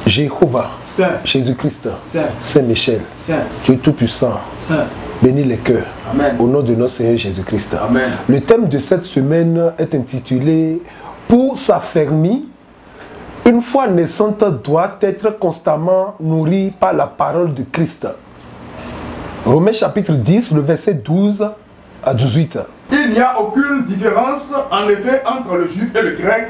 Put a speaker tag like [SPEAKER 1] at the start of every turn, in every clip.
[SPEAKER 1] Jéhovah, Jésus-Christ, Saint-Michel, tu es tout-puissant, bénis les cœurs, amen. Au nom de notre Seigneur Jésus-Christ. Le thème de cette semaine est intitulé « Pour s'affermir, une foi naissante doit être constamment nourrie par la parole de Christ. » Romains chapitre 10, le verset 12 à 18.
[SPEAKER 2] Il n'y a aucune différence en effet entre le juif et le grec,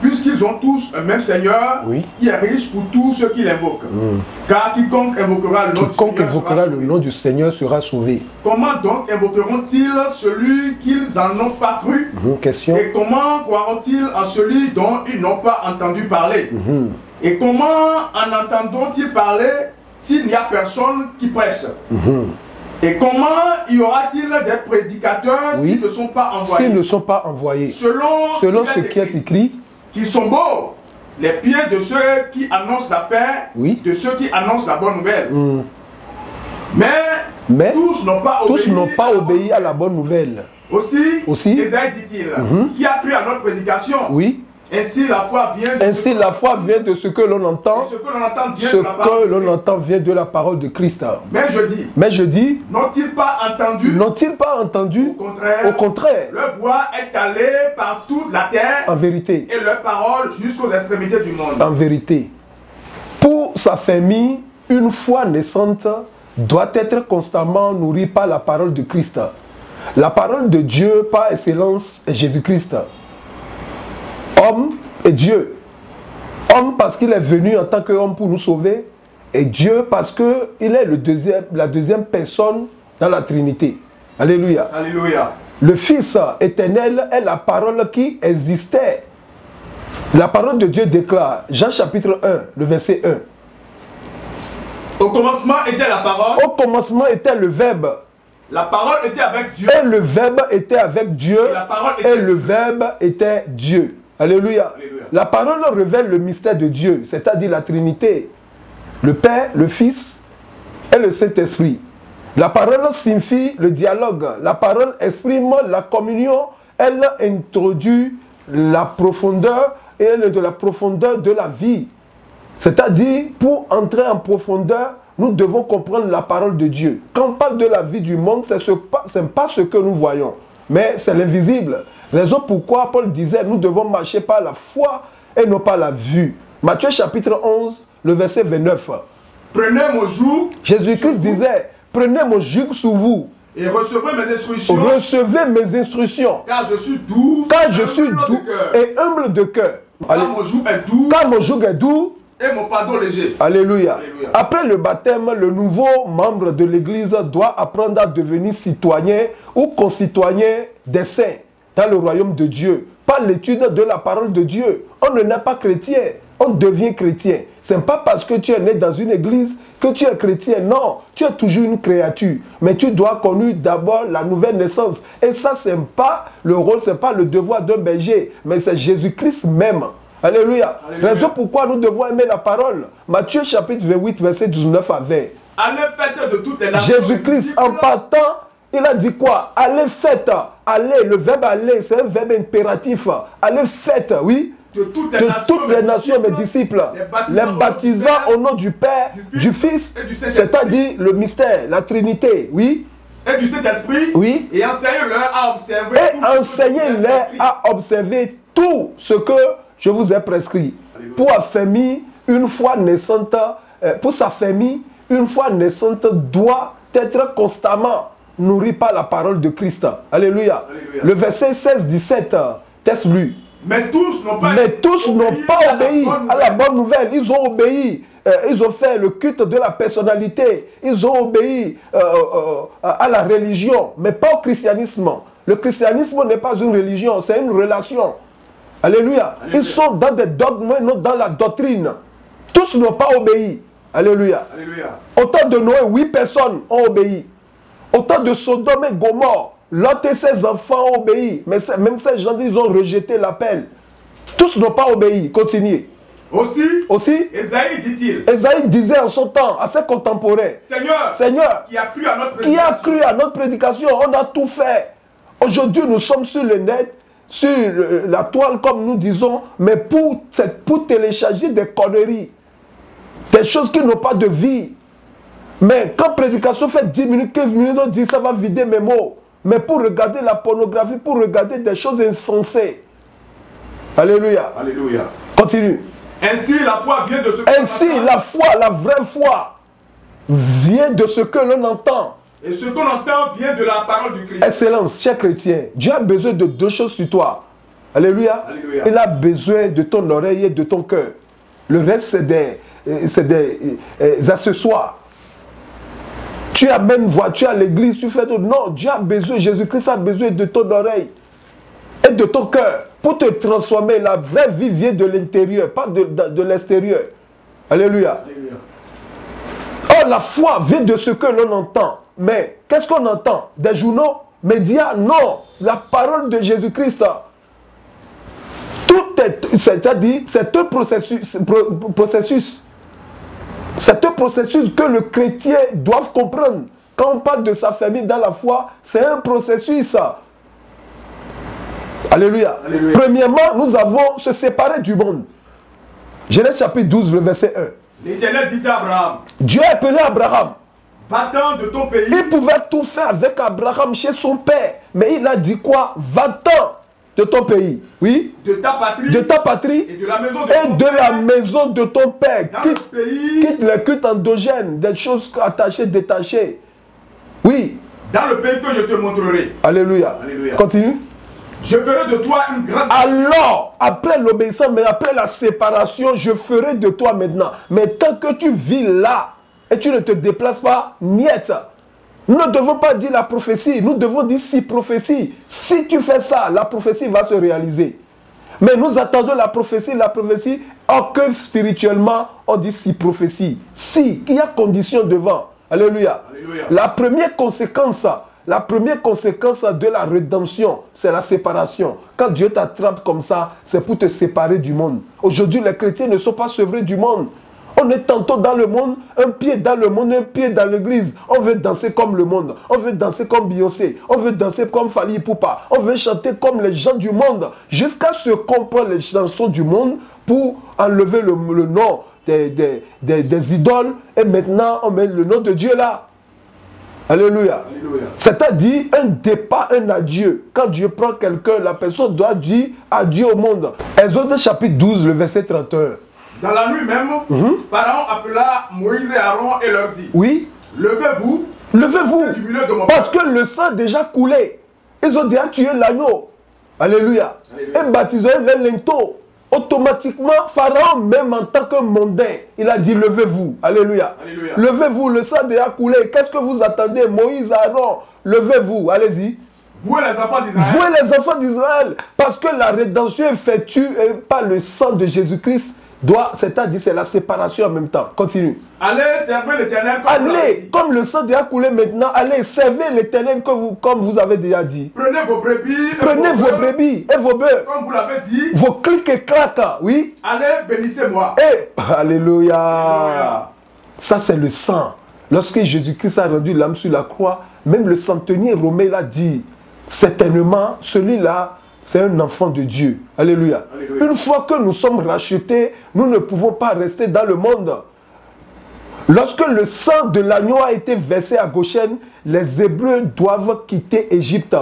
[SPEAKER 2] puisqu'ils ont tous un même Seigneur qui est riche pour tous ceux qui l'invoquent. Car quiconque invoquera le nom du Seigneur sera sauvé. Comment donc invoqueront-ils celui qu'ils en ont pas cru?
[SPEAKER 1] Question.
[SPEAKER 2] Et comment croiront-ils en celui dont ils n'ont pas entendu parler? Et comment en entendront-ils parler s'il n'y a personne qui prêche? Et comment y aura-t-il des prédicateurs s'ils ne sont pas envoyés?
[SPEAKER 1] S'ils ne sont pas envoyés. Selon ce qui est écrit,
[SPEAKER 2] qu'ils sont beaux, les pieds de ceux qui annoncent la paix, de ceux qui annoncent la bonne nouvelle. Mais tous n'ont pas obéi à la bonne nouvelle. Aussi Ésaïe dit-il, qui a cru à notre prédication. Ainsi la foi vient de ce que l'on entend. Ce que l'on entend vient de la parole de Christ. Mais je dis, n'ont-ils pas entendu? Au contraire, leur voix est allée par toute la terre.
[SPEAKER 1] En vérité.
[SPEAKER 2] Et leur parole jusqu'aux extrémités du monde.
[SPEAKER 1] En vérité. Pour s'affermir, une foi naissante doit être constamment nourrie par la parole de Christ. La parole de Dieu par excellence est Jésus-Christ. Homme et Dieu. Homme parce qu'il est venu en tant qu'homme pour nous sauver. Et Dieu parce qu'il est la deuxième personne dans la Trinité. Alléluia.
[SPEAKER 2] Alléluia.
[SPEAKER 1] Le Fils éternel est la parole qui existait. La parole de Dieu déclare, Jean chapitre 1, le verset 1.
[SPEAKER 2] Au commencement était la parole.
[SPEAKER 1] Au commencement était le Verbe.
[SPEAKER 2] La parole était avec Dieu.
[SPEAKER 1] Et le Verbe était avec Dieu. Et le Verbe était Dieu. Alléluia.
[SPEAKER 2] Alléluia.
[SPEAKER 1] La parole révèle le mystère de Dieu, c'est-à-dire la Trinité. Le Père, le Fils et le Saint-Esprit. La parole signifie le dialogue. La parole exprime la communion. Elle introduit la profondeur et elle est de la profondeur de la vie. C'est-à-dire, pour entrer en profondeur, nous devons comprendre la parole de Dieu. Quand on parle de la vie du monde, ce n'est pas ce que nous voyons, mais c'est l'invisible. Raison pourquoi Paul disait, nous devons marcher par la foi et non par la vue. Matthieu chapitre 11, le verset 29.
[SPEAKER 2] Prenez mon joug.
[SPEAKER 1] Jésus-Christ disait, prenez mon joug sur vous.
[SPEAKER 2] Et recevez mes instructions.
[SPEAKER 1] Recevez mes instructions.
[SPEAKER 2] Car je suis doux.
[SPEAKER 1] Et humble de cœur.
[SPEAKER 2] Car mon joug est doux.
[SPEAKER 1] Car mon joug est doux.
[SPEAKER 2] Et mon pardon léger.
[SPEAKER 1] Alléluia. Alléluia. Après le baptême, le nouveau membre de l'Église doit apprendre à devenir citoyen ou concitoyen des saints dans le royaume de Dieu, par l'étude de la parole de Dieu. On ne naît pas chrétien, on devient chrétien. Ce n'est pas parce que tu es né dans une église que tu es chrétien. Non, tu es toujours une créature. Mais tu dois connaître d'abord la nouvelle naissance. Et ça, ce n'est pas le rôle, ce n'est pas le devoir d'un berger, mais c'est Jésus-Christ même. Alléluia. Alléluia. Raison pourquoi nous devons aimer la parole. Matthieu chapitre 28, verset 19 à 20.
[SPEAKER 2] Allez, faites de toutes les nations.
[SPEAKER 1] Jésus-Christ, en partant, il a dit quoi? Allez, faites. Allez, le verbe aller, c'est un verbe impératif. Allez, faites, oui.
[SPEAKER 2] De toutes les nations,
[SPEAKER 1] mes disciples, les baptisant au nom du Père, du Fils, c'est-à-dire le mystère, la Trinité, oui.
[SPEAKER 2] Et du Saint-Esprit,
[SPEAKER 1] oui.
[SPEAKER 2] Et
[SPEAKER 1] enseignez-leur à observer tout ce que je vous ai prescrit. Alléluia. Pour affermir une foi naissante, une foi naissante doit être constamment nourrie par la parole de Christ. Alléluia. Alléluia. Le verset 16-17, test lu.
[SPEAKER 2] Mais tous n'ont
[SPEAKER 1] pas obéi à la bonne nouvelle. Ils ont obéi. Ils ont fait le culte de la personnalité. Ils ont obéi à la religion, mais pas au christianisme. Le christianisme n'est pas une religion, c'est une relation. Alléluia. Ils sont dans des dogmes, non dans la doctrine. Tous n'ont pas obéi. Alléluia. Au temps de Noé, 8 personnes ont obéi. Au temps de Sodome et Gomorrhe, Lot et ses enfants ont obéi. Mais même ces gens, ils ont rejeté l'appel. Tous n'ont pas obéi. Continuez. Aussi,
[SPEAKER 2] Esaïe dit-il.
[SPEAKER 1] Esaïe disait en son temps, à ses contemporains, Seigneur,
[SPEAKER 2] qui a cru à notre prédication.
[SPEAKER 1] On a tout fait. Aujourd'hui, nous sommes sur le net, sur la toile, comme nous disons, mais pour télécharger des conneries, des choses qui n'ont pas de vie. Mais quand prédication fait 10 minutes, 15 minutes, on dit ça va vider mes mots. Mais pour regarder la pornographie, pour regarder des choses insensées. Alléluia.
[SPEAKER 2] Alléluia.
[SPEAKER 1] Continue.
[SPEAKER 2] Ainsi, la foi vient de ce que
[SPEAKER 1] Ainsi, la foi, la vraie foi, vient de ce que l'on entend.
[SPEAKER 2] Et ce qu'on entend vient de la parole du Christ.
[SPEAKER 1] Excellence, cher chrétien, Dieu a besoin de 2 choses sur toi. Alléluia.
[SPEAKER 2] Alléluia.
[SPEAKER 1] Il a besoin de ton oreille et de ton cœur. Le reste, c'est des accessoires. Tu as même voiture à l'église, tu fais d'autres. Non, Dieu a besoin, Jésus-Christ a besoin de ton oreille et de ton cœur pour te transformer. La vraie vie vient de l'intérieur, pas de l'extérieur. Alléluia.
[SPEAKER 2] Alléluia.
[SPEAKER 1] Or, la foi vient de ce que l'on entend. Mais qu'est-ce qu'on entend? Des journaux, médias? Non. La parole de Jésus-Christ. Tout est, c'est-à-dire, c'est un processus. C'est un processus que le chrétien doit comprendre. Quand on parle de sa famille dans la foi, c'est un processus. Alléluia.
[SPEAKER 2] Alléluia.
[SPEAKER 1] Premièrement, nous avons se séparer du monde. Genèse chapitre 12, le verset 1.
[SPEAKER 2] L'Éternel dit à Abraham.
[SPEAKER 1] Dieu a appelé Abraham.
[SPEAKER 2] Va-t'en de ton pays.
[SPEAKER 1] Il pouvait tout faire avec Abraham chez son père. Mais il a dit quoi? Va-t'en de ton pays. Oui.
[SPEAKER 2] De ta patrie.
[SPEAKER 1] De ta patrie.
[SPEAKER 2] Et de la maison
[SPEAKER 1] de ton père.
[SPEAKER 2] Dans le pays.
[SPEAKER 1] Quitte les cultes endogènes, des choses attachées, détachées. Oui.
[SPEAKER 2] Dans le pays que je te montrerai.
[SPEAKER 1] Alléluia.
[SPEAKER 2] Alléluia.
[SPEAKER 1] Continue.
[SPEAKER 2] Je ferai de toi une grande...
[SPEAKER 1] Alors, après l'obéissance, mais après la séparation, je ferai de toi maintenant. Mais tant que tu vis là, et tu ne te déplaces pas, niet. Nous ne devons pas dire la prophétie, nous devons dire si prophétie. Si tu fais ça, la prophétie va se réaliser. Mais nous attendons la prophétie, or que spirituellement, on dit si prophétie. Si, il y a condition devant. Alléluia.
[SPEAKER 2] Alléluia.
[SPEAKER 1] La première conséquence de la rédemption, c'est la séparation. Quand Dieu t'attrape comme ça, c'est pour te séparer du monde. Aujourd'hui, les chrétiens ne sont pas sevrés du monde. On est tantôt dans le monde, un pied dans le monde, un pied dans l'église. On veut danser comme le monde. On veut danser comme Beyoncé. On veut danser comme Fally Ipupa. On veut chanter comme les gens du monde. Jusqu'à ce qu'on prend les chansons du monde pour enlever le nom des idoles. Et maintenant, on met le nom de Dieu là. Alléluia.
[SPEAKER 2] Alléluia.
[SPEAKER 1] C'est-à-dire un départ, un adieu. Quand Dieu prend quelqu'un, la personne doit dire adieu au monde. Exode chapitre 12, le verset 31.
[SPEAKER 2] Dans la nuit même, Pharaon appela Moïse et Aaron et leur dit,
[SPEAKER 1] oui,
[SPEAKER 2] levez-vous,
[SPEAKER 1] levez-vous,
[SPEAKER 2] du milieu de mon
[SPEAKER 1] parce que le sang a déjà coulé. Ils ont déjà tué l'agneau. Alléluia.
[SPEAKER 2] Alléluia.
[SPEAKER 1] Et baptisé les linteaux. Automatiquement, Pharaon, même en tant que mondain, il a dit levez-vous. Alléluia.
[SPEAKER 2] Alléluia.
[SPEAKER 1] Levez-vous, le sang a déjà coulé. Qu'est-ce que vous attendez? Moïse, Aaron, levez-vous. Allez-y.
[SPEAKER 2] Vous et les enfants d'Israël.
[SPEAKER 1] Vous et les enfants d'Israël. Parce que la rédemption effectue par le sang de Jésus-Christ. C'est-à-dire c'est la séparation en même temps. Continue.
[SPEAKER 2] Allez servir l'Éternel
[SPEAKER 1] comme le sang déjà coulé maintenant. Allez servir l'Éternel comme vous avez déjà dit.
[SPEAKER 2] Prenez vos brebis.
[SPEAKER 1] Prenez vos brebis et vos bœufs.
[SPEAKER 2] Comme vous l'avez dit.
[SPEAKER 1] Vos clics et claques. Oui.
[SPEAKER 2] Allez, bénissez-moi.
[SPEAKER 1] Et alléluia. Ça c'est le sang. Lorsque Jésus-Christ a rendu l'âme sur la croix, même le centenier romain l'a dit. Certainement, celui-là, c'est un enfant de Dieu. Alléluia.
[SPEAKER 2] Alléluia.
[SPEAKER 1] Une fois que nous sommes rachetés, nous ne pouvons pas rester dans le monde. Lorsque le sang de l'agneau a été versé à Goshen, les Hébreux doivent quitter Égypte.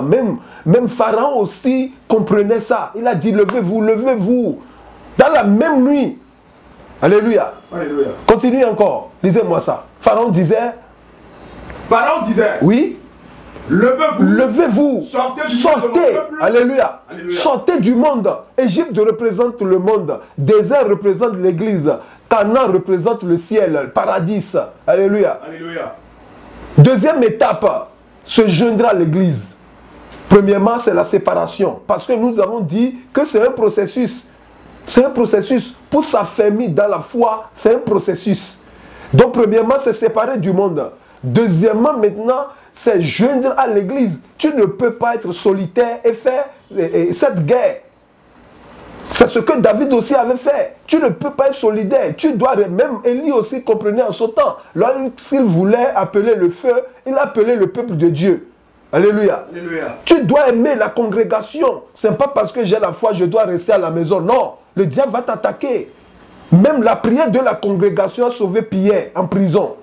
[SPEAKER 1] Même Pharaon aussi comprenait ça. Il a dit levez-vous, levez-vous. Dans la même nuit. Alléluia.
[SPEAKER 2] Alléluia.
[SPEAKER 1] Continuez encore. Lisez-moi ça. Pharaon disait. Oui.
[SPEAKER 2] Levez-vous.
[SPEAKER 1] Levez-vous. Sortez. Alléluia.
[SPEAKER 2] Alléluia.
[SPEAKER 1] Sortez du monde. Égypte représente le monde. Désert représente l'église. Canaan représente le ciel, le paradis. Alléluia.
[SPEAKER 2] Alléluia.
[SPEAKER 1] Deuxième étape, se joindra à l'église. Premièrement, c'est la séparation. Parce que nous avons dit que c'est un processus. C'est un processus. Pour s'affermir dans la foi, c'est un processus. Donc, premièrement, c'est séparer du monde. Deuxièmement, maintenant, c'est joindre à l'église. Tu ne peux pas être solitaire et faire cette guerre. C'est ce que David aussi avait fait. Tu ne peux pas être solidaire. Tu dois, même Élie aussi comprenait en son temps. Lorsqu'il voulait appeler le feu, il appelait le peuple de Dieu. Alléluia. Alléluia. Tu dois aimer la congrégation. Ce n'est pas parce que j'ai la foi, je dois rester à la maison. Non, le diable va t'attaquer. Même la prière de la congrégation a sauvé Pierre en prison.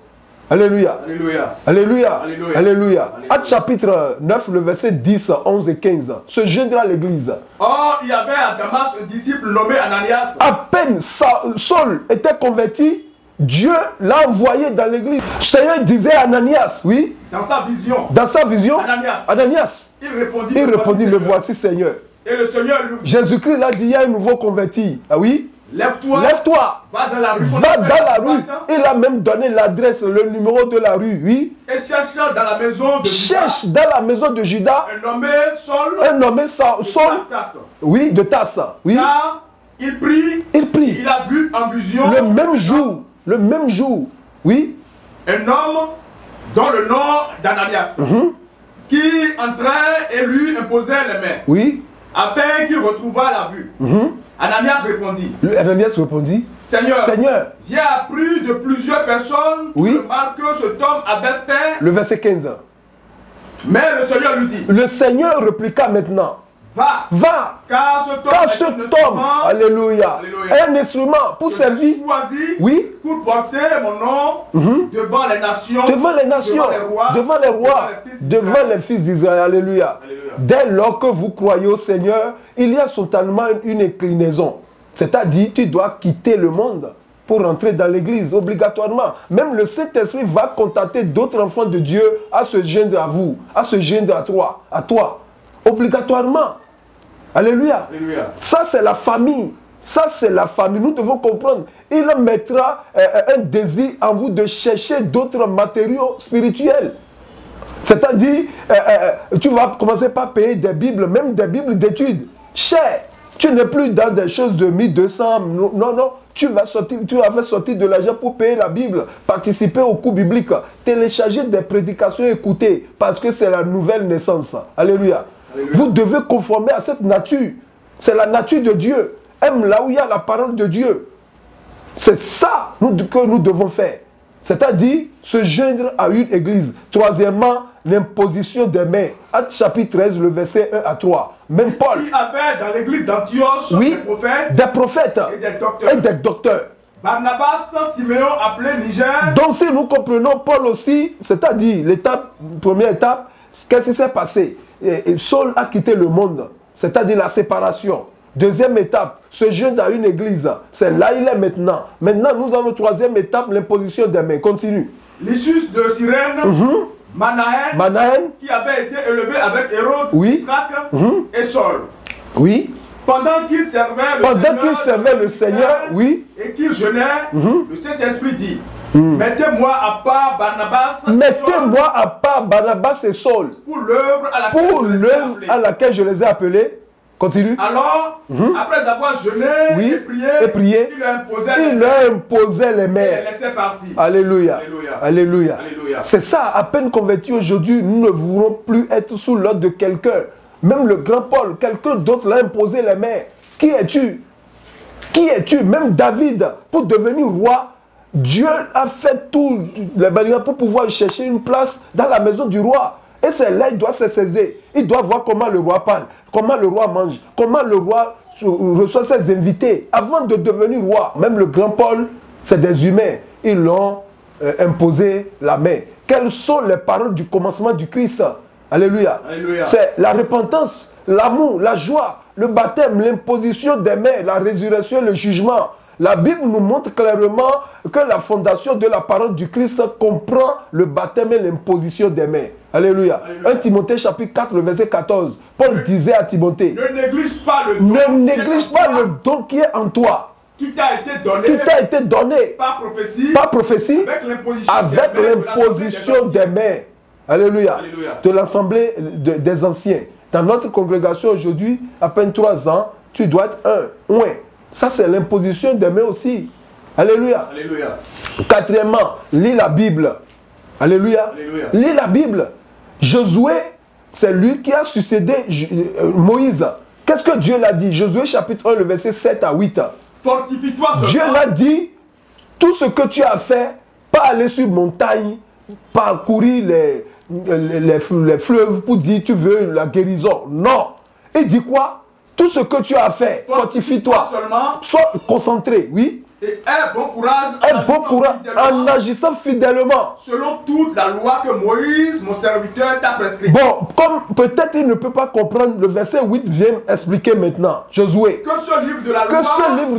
[SPEAKER 1] Alléluia. Alléluia. Alléluia. Alléluia. Alléluia. Actes chapitre 9, le verset 10, 11 et 15. Se joindre à l'église.
[SPEAKER 2] Or, il y avait à Damas un disciple nommé Ananias.
[SPEAKER 1] À peine Saul était converti, Dieu l'a envoyé dans l'église. Le Seigneur disait à Ananias, oui.
[SPEAKER 2] Dans sa vision.
[SPEAKER 1] Dans sa vision. Ananias.
[SPEAKER 2] Il répondit,
[SPEAKER 1] le voici Seigneur.
[SPEAKER 2] Et le Seigneur lui...
[SPEAKER 1] Jésus-Christ l'a dit, il y a un nouveau converti. Ah oui.
[SPEAKER 2] Lève-toi.
[SPEAKER 1] Lève-toi.
[SPEAKER 2] Va dans la rue.
[SPEAKER 1] Va dans la rue. Il a même donné l'adresse, le numéro de la rue, oui.
[SPEAKER 2] Et cherche dans la maison de Judas.
[SPEAKER 1] Cherche dans la maison de Judas.
[SPEAKER 2] Un nommé Saul.
[SPEAKER 1] Un nommé Saul. Oui, de Tasse. Oui.
[SPEAKER 2] Car il prie. Il a vu en vision.
[SPEAKER 1] Le même jour. Le même jour. Oui.
[SPEAKER 2] Un homme dont le nom d'Ananias. Qui entrait et lui imposait les mains.
[SPEAKER 1] Oui.
[SPEAKER 2] Afin qu'il retrouvât la vue. Ananias répondit.
[SPEAKER 1] Ananias répondit.
[SPEAKER 2] Seigneur, j'ai appris de plusieurs personnes tout le mal que cet homme avait fait.
[SPEAKER 1] Le verset 15.
[SPEAKER 2] Mais le Seigneur lui dit.
[SPEAKER 1] Le Seigneur répliqua maintenant. Va.
[SPEAKER 2] Car cet homme,
[SPEAKER 1] alléluia, est un instrument pour servir.
[SPEAKER 2] Oui. Pour porter mon nom devant les nations.
[SPEAKER 1] Devant les rois. Devant les fils d'Israël. Alléluia. Dès lors que vous croyez au Seigneur, il y a certainement une inclinaison. C'est-à-dire, tu dois quitter le monde pour entrer dans l'église, obligatoirement. Même le Saint-Esprit va contacter d'autres enfants de Dieu à se joindre à vous, à se joindre à toi. Obligatoirement. Alléluia. Alléluia. Ça, c'est la famille. Ça, c'est la famille. Nous devons comprendre. Il mettra un désir en vous de chercher d'autres matériaux spirituels. C'est-à-dire, tu vas commencer par payer des Bibles, même des Bibles d'études. Cher. Tu n'es plus dans des choses de 1200. Non. Tu vas faire sortir de l'argent pour payer la Bible, participer au cours biblique, télécharger des prédications, écouter, parce que c'est la nouvelle naissance. Alléluia. Alléluia. Vous devez conformer à cette nature. C'est la nature de Dieu. Aime là où il y a la parole de Dieu. C'est ça que nous devons faire. C'est-à-dire se joindre à une église. Troisièmement, l'imposition des mains. Actes chapitre 13, le verset 1 à 3. Même Paul.
[SPEAKER 2] Il y avait dans l'église d'Antioche
[SPEAKER 1] des prophètes et des docteurs.
[SPEAKER 2] Barnabas, Siméon appelé Niger.
[SPEAKER 1] Donc si nous comprenons Paul aussi, c'est-à-dire première étape, qu'est-ce qui s'est passé? Et Saul a quitté le monde, c'est-à-dire la séparation. Deuxième étape, se joindre à une église. C'est là il est maintenant. Maintenant, nous avons troisième étape, l'imposition des mains. Continue.
[SPEAKER 2] Lysius de Cyrène, Manahen, qui avait été élevé avec Hérode, et Saul.
[SPEAKER 1] Oui.
[SPEAKER 2] Pendant qu'il servait le Seigneur, et qu'il jeûnait, le Saint-Esprit dit, mettez-moi à part
[SPEAKER 1] Barnabas et Saul
[SPEAKER 2] pour l'œuvre
[SPEAKER 1] à laquelle je les ai appelés. Continue.
[SPEAKER 2] Alors, après avoir jeûné et prié,
[SPEAKER 1] il leur imposait les mains.
[SPEAKER 2] Et les laissait partir.
[SPEAKER 1] Alléluia. Alléluia. C'est ça, à peine convertis aujourd'hui, nous ne voulons plus être sous l'ordre de quelqu'un. Même le grand Paul, quelqu'un d'autre l'a imposé les mains. Qui es-tu? Qui es-tu? Même David, pour devenir roi, Dieu a fait tout les manières pour pouvoir chercher une place dans la maison du roi. Et c'est là qu'il doit se saisir. Il doit voir comment le roi parle, comment le roi mange, comment le roi reçoit ses invités. Avant de devenir roi, même le grand Paul, c'est des humains. Ils l'ont imposé la main. Quelles sont les paroles du commencement du Christ? Alléluia. Alléluia. C'est la repentance, l'amour, la joie, le baptême, l'imposition des mains, la résurrection, le jugement. La Bible nous montre clairement que la fondation de la parole du Christ comprend le baptême et l'imposition des mains. Alléluia. 1 Timothée chapitre 4, le verset 14. Paul disait à Timothée,
[SPEAKER 2] ne néglige pas le
[SPEAKER 1] don qui est en toi.
[SPEAKER 2] Qui t'a été donné
[SPEAKER 1] par prophétie avec l'imposition des mains. Alléluia. De l'assemblée des anciens. dans notre congrégation aujourd'hui, à peine 3 ans, tu dois être un. Ouais. Ça, c'est l'imposition des mains aussi. Alléluia.
[SPEAKER 2] Alléluia.
[SPEAKER 1] Quatrièmement, lis la Bible. Alléluia.
[SPEAKER 2] Alléluia.
[SPEAKER 1] Lis la Bible. Josué, c'est lui qui a succédé Moïse. Qu'est-ce que Dieu l'a dit? Josué chapitre 1, le verset 7 à 8.
[SPEAKER 2] Fortifie-toi seulement.
[SPEAKER 1] Dieu l'a dit, tout ce que tu as fait, pas aller sur montagne, parcourir les fleuves pour dire tu veux la guérison. Non. Il dit quoi? Tout ce que tu as fait, fortifie-toi. Sois concentré, oui.
[SPEAKER 2] Et aie bon courage
[SPEAKER 1] en agissant fidèlement.
[SPEAKER 2] Selon toute la loi que Moïse, mon serviteur, t'a prescrite.
[SPEAKER 1] Bon, comme peut-être il ne peut pas comprendre, le verset 8 vient expliquer maintenant. Josué.
[SPEAKER 2] Que ce livre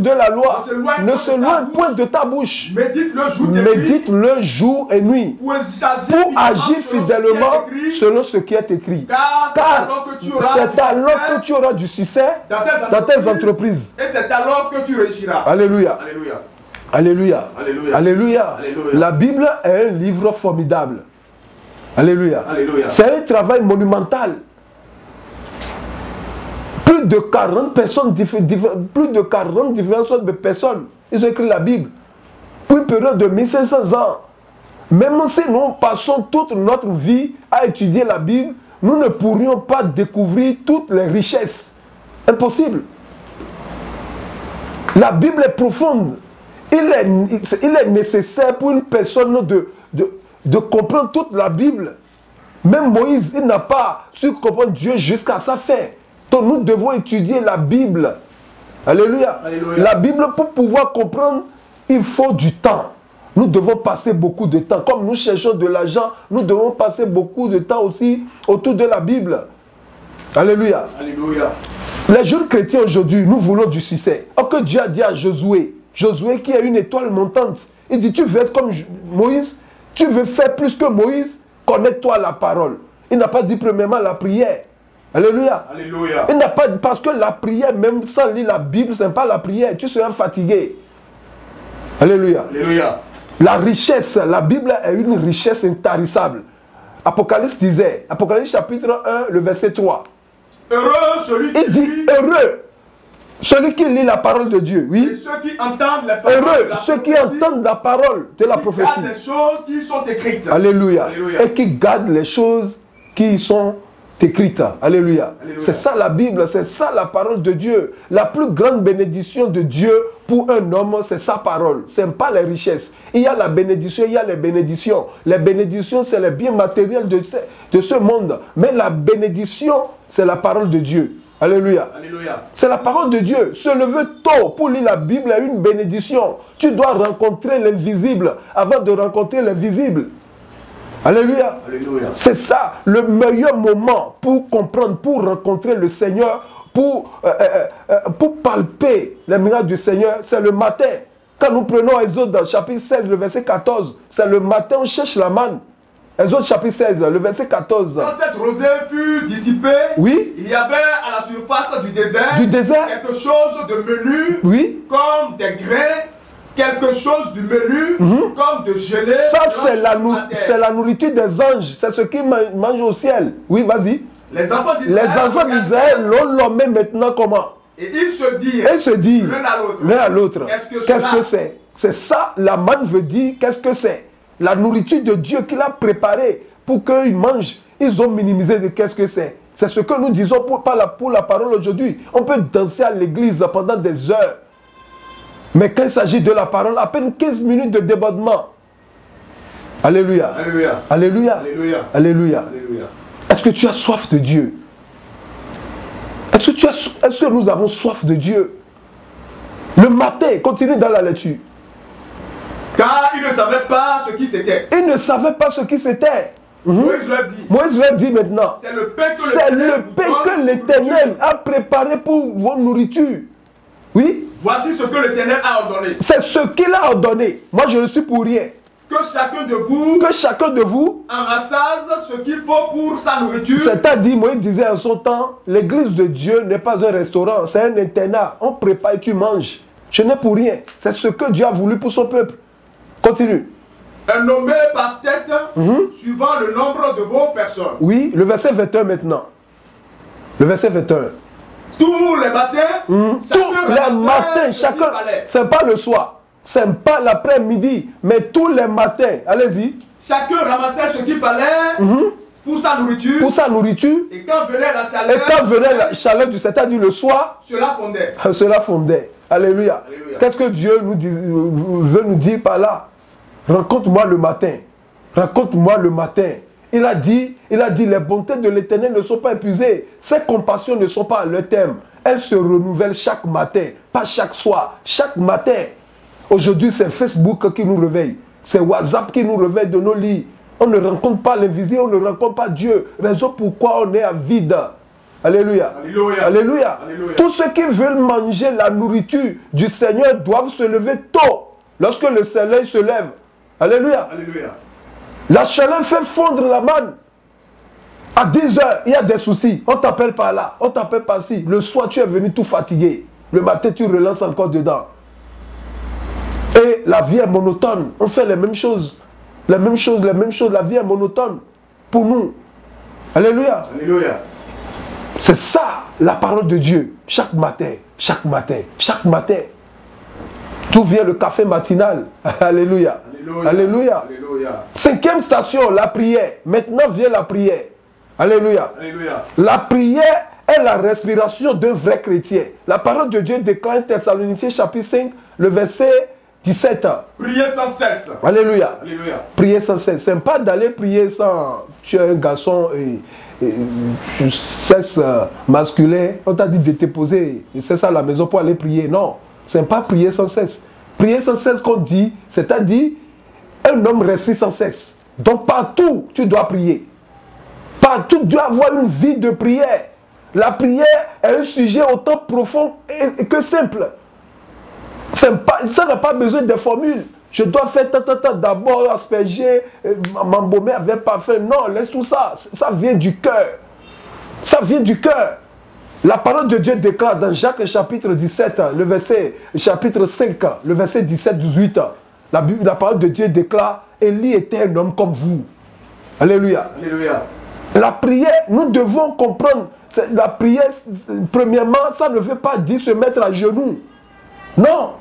[SPEAKER 2] de la loi,
[SPEAKER 1] ne se loigne point de ta bouche.
[SPEAKER 2] Médite-le jour et nuit.
[SPEAKER 1] Pour agir fidèlement selon ce qui est écrit. Car c'est alors que tu auras du succès dans tes entreprises.
[SPEAKER 2] Et c'est alors que tu réussiras.
[SPEAKER 1] Alléluia. Alléluia.
[SPEAKER 2] Alléluia.
[SPEAKER 1] Alléluia. La Bible est un livre formidable. Alléluia. C'est un travail monumental. Plus de 40 personnes, plus de 40 différentes sortes de personnes, ils ont écrit la Bible. Pour une période de 1500 ans. Même si nous passons toute notre vie à étudier la Bible, nous ne pourrions pas découvrir toutes les richesses. Impossible. La Bible est profonde. Il est nécessaire pour une personne de comprendre toute la Bible. Même Moïse, il n'a pas su comprendre Dieu jusqu'à sa fin. Donc nous devons étudier la Bible. Alléluia.
[SPEAKER 2] Alléluia.
[SPEAKER 1] La Bible, pour pouvoir comprendre, il faut du temps. Nous devons passer beaucoup de temps. Comme nous cherchons de l'argent, nous devons passer beaucoup de temps aussi autour de la Bible. Alléluia.
[SPEAKER 2] Alléluia.
[SPEAKER 1] Les jeunes chrétiens aujourd'hui, nous voulons du succès. Or que Dieu a dit à Josué, Josué qui est une étoile montante, il dit, tu veux être comme Moïse, tu veux faire plus que Moïse, connecte-toi à la parole. Il n'a pas dit premièrement la prière. Alléluia.
[SPEAKER 2] Alléluia.
[SPEAKER 1] Il n'a pas, parce que la prière, même sans lire la Bible, ce n'est pas la prière. Tu seras fatigué. Alléluia.
[SPEAKER 2] Alléluia.
[SPEAKER 1] La richesse, la Bible est une richesse intarissable. Apocalypse disait, Apocalypse chapitre 1, le verset 3.
[SPEAKER 2] Heureux celui qui
[SPEAKER 1] dit, heureux celui qui lit la parole de Dieu, oui.
[SPEAKER 2] Et ceux qui entendent la parole
[SPEAKER 1] heureux ceux qui entendent la parole de la prophétie.
[SPEAKER 2] Qui gardent les choses qui sont écrites.
[SPEAKER 1] Alléluia.
[SPEAKER 2] Alléluia.
[SPEAKER 1] Et qui gardent les choses qui sont écrites. Alléluia. C'est ça la Bible, c'est ça la parole de Dieu. La plus grande bénédiction de Dieu pour un homme, c'est sa parole. Ce n'est pas les richesses. Il y a la bénédiction, il y a les bénédictions. Les bénédictions, c'est les biens matériels de ce monde. Mais la bénédiction, c'est la parole de Dieu. Alléluia.
[SPEAKER 2] Alléluia.
[SPEAKER 1] C'est la parole de Dieu. Se lever tôt pour lire la Bible est une bénédiction. Tu dois rencontrer l'invisible avant de rencontrer l'invisible. Alléluia.
[SPEAKER 2] Alléluia.
[SPEAKER 1] C'est ça le meilleur moment pour comprendre, pour rencontrer le Seigneur, pour palper les miracles du Seigneur, c'est le matin. Quand nous prenons Exode chapitre 16, le verset 14, c'est le matin, on cherche la manne. Exode chapitre 16, le verset 14.
[SPEAKER 2] Quand cette rosée fut dissipée,
[SPEAKER 1] oui,
[SPEAKER 2] il y avait à la surface du désert, quelque chose de menu,
[SPEAKER 1] oui,
[SPEAKER 2] comme des grains, quelque chose de menu, comme de gelée.
[SPEAKER 1] Ça, c'est la nourriture des anges. C'est ce qu'ils mangent au ciel. Oui, vas-y.
[SPEAKER 2] Les enfants d'Israël
[SPEAKER 1] l'ont nommé maintenant comment?
[SPEAKER 2] Et ils se disent
[SPEAKER 1] l'un à l'autre. Qu'est-ce que c'est? C'est ça, la manne veut dire, qu'est-ce que c'est? La nourriture de Dieu qu'il a préparée pour qu'ils mangent. Ils ont minimisé de qu'est-ce que c'est. C'est ce que nous disons pour la parole aujourd'hui. On peut danser à l'église pendant des heures. Mais quand il s'agit de la parole, à peine 15 minutes de débordement. Alléluia.
[SPEAKER 2] Alléluia.
[SPEAKER 1] Alléluia.
[SPEAKER 2] Alléluia.
[SPEAKER 1] Alléluia.
[SPEAKER 2] Alléluia.
[SPEAKER 1] Est-ce que tu as soif de Dieu? Est-ce que nous avons soif de Dieu? Le matin, continue dans la lecture.
[SPEAKER 2] Car il ne savait pas ce qui c'était.
[SPEAKER 1] Il ne savait pas ce qui c'était.
[SPEAKER 2] Moïse leur dit.
[SPEAKER 1] Moïse leur dit maintenant.
[SPEAKER 2] C'est le pain
[SPEAKER 1] que l'Éternel a préparé pour vos nourritures. Oui.
[SPEAKER 2] Voici ce que l'Éternel a ordonné.
[SPEAKER 1] C'est ce qu'il a ordonné. Moi, je ne suis pour rien.
[SPEAKER 2] Que chacun de vous en rassasse ce qu'il faut pour sa nourriture.
[SPEAKER 1] C'est-à-dire, Moïse disait en son temps, l'église de Dieu n'est pas un restaurant, c'est un internat. On prépare et tu manges. Je n'ai pour rien. C'est ce que Dieu a voulu pour son peuple. Continue.
[SPEAKER 2] Nommé par tête, suivant le nombre de vos personnes.
[SPEAKER 1] Oui, le verset 21 maintenant. Le verset 21.
[SPEAKER 2] Tous les matins,
[SPEAKER 1] tous les matins, chacun, c'est pas le soir, c'est pas l'après-midi, mais tous les matins, allez-y.
[SPEAKER 2] Chacun ramassait ce qu'il fallait pour sa nourriture.
[SPEAKER 1] Pour sa nourriture.
[SPEAKER 2] Et quand venait la chaleur,
[SPEAKER 1] c'est-à-dire le soir,
[SPEAKER 2] cela fondait.
[SPEAKER 1] Cela fondait. Alléluia. Qu'est-ce que Dieu veut nous dire par là? Rencontre-moi le matin. Rencontre-moi le matin. Il a dit, les bontés de l'Éternel ne sont pas épuisées. Ses compassions ne sont pas à leur terme. Elles se renouvellent chaque matin, pas chaque soir, chaque matin. Aujourd'hui, c'est Facebook qui nous réveille. C'est WhatsApp qui nous réveille de nos lits. On ne rencontre pas l'invisible, on ne rencontre pas Dieu. Raison pourquoi on est à vide. Alléluia.
[SPEAKER 2] Alléluia.
[SPEAKER 1] Alléluia.
[SPEAKER 2] Alléluia.
[SPEAKER 1] Tous ceux qui veulent manger la nourriture du Seigneur doivent se lever tôt. Lorsque le soleil se lève. Alléluia.
[SPEAKER 2] Alléluia.
[SPEAKER 1] La chaleur fait fondre la manne. À 10 heures, il y a des soucis. On t'appelle par là, on t'appelle par ci. Le soir, tu es venu tout fatigué. Le matin, tu relances encore dedans. Et la vie est monotone. On fait les mêmes choses. Les mêmes choses, les mêmes choses. La vie est monotone pour nous. Alléluia.
[SPEAKER 2] Alléluia.
[SPEAKER 1] C'est ça, la parole de Dieu. Chaque matin, chaque matin, chaque matin. D'où vient le café matinal? Alléluia.
[SPEAKER 2] Alléluia.
[SPEAKER 1] Alléluia.
[SPEAKER 2] Alléluia.
[SPEAKER 1] 5e station, la prière. Maintenant vient la prière. Alléluia.
[SPEAKER 2] Alléluia.
[SPEAKER 1] La prière est la respiration d'un vrai chrétien. La parole de Dieu déclare en Thessaloniciens chapitre 5, le verset 17.
[SPEAKER 2] Priez sans cesse.
[SPEAKER 1] Alléluia.
[SPEAKER 2] Alléluia.
[SPEAKER 1] Prier sans cesse. C'est pas d'aller prier sans... Tu es un garçon et cesse masculin. On t'a dit de te poser, c'est ça à la maison pour aller prier. Non. C'est pas prier sans cesse. Prier sans cesse qu'on dit, c'est-à-dire un homme respire sans cesse. Donc partout, tu dois prier. Partout, tu dois avoir une vie de prière. La prière est un sujet autant profond que simple. Ça n'a pas besoin de formules. Je dois faire d'abord asperger, m'embaumer avec parfum. Non, laisse tout ça. Ça vient du cœur. Ça vient du cœur. La parole de Dieu déclare dans Jacques chapitre 17, le verset, chapitre 5, le verset 17-18. La parole de Dieu déclare, Élie était un homme comme vous. Alléluia.
[SPEAKER 2] Alléluia.
[SPEAKER 1] La prière, nous devons comprendre, la prière, premièrement, ça ne veut pas dire se mettre à genoux. Non.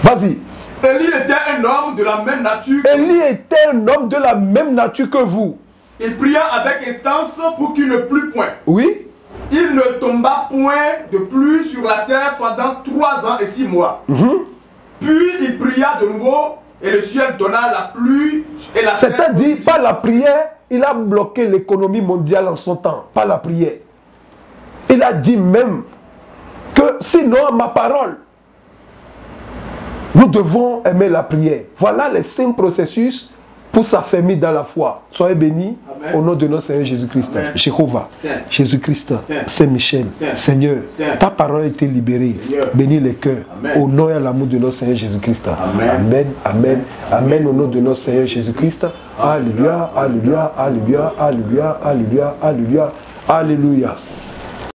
[SPEAKER 1] Vas-y.
[SPEAKER 2] Élie était un homme de la même nature.
[SPEAKER 1] Élie était un homme de la même nature que vous.
[SPEAKER 2] Il pria avec instance pour qu'il ne plût point.
[SPEAKER 1] Oui.
[SPEAKER 2] Il ne tomba point de pluie sur la terre pendant 3 ans et 6 mois. Puis il pria de nouveau et le ciel donna la pluie et la terre.
[SPEAKER 1] C'est-à-dire, par la prière, il a bloqué l'économie mondiale en son temps. Par la prière. Il a dit même que sinon, ma parole, nous devons aimer la prière. Voilà les 5 processus pour s'affermir dans la foi. Soyez bénis. Amen. Au nom de notre Seigneur Jésus-Christ. Jéhovah, Jésus-Christ, Saint-Michel, Seigneur, ta parole a été libérée. Bénis les cœurs. Amen. Au nom et à l'amour de notre Seigneur Jésus-Christ. Amen. Amen. Amen. Amen. Au nom de notre Seigneur Jésus-Christ. Alléluia. Alléluia. Alléluia. Alléluia. Alléluia. Alléluia. Alléluia.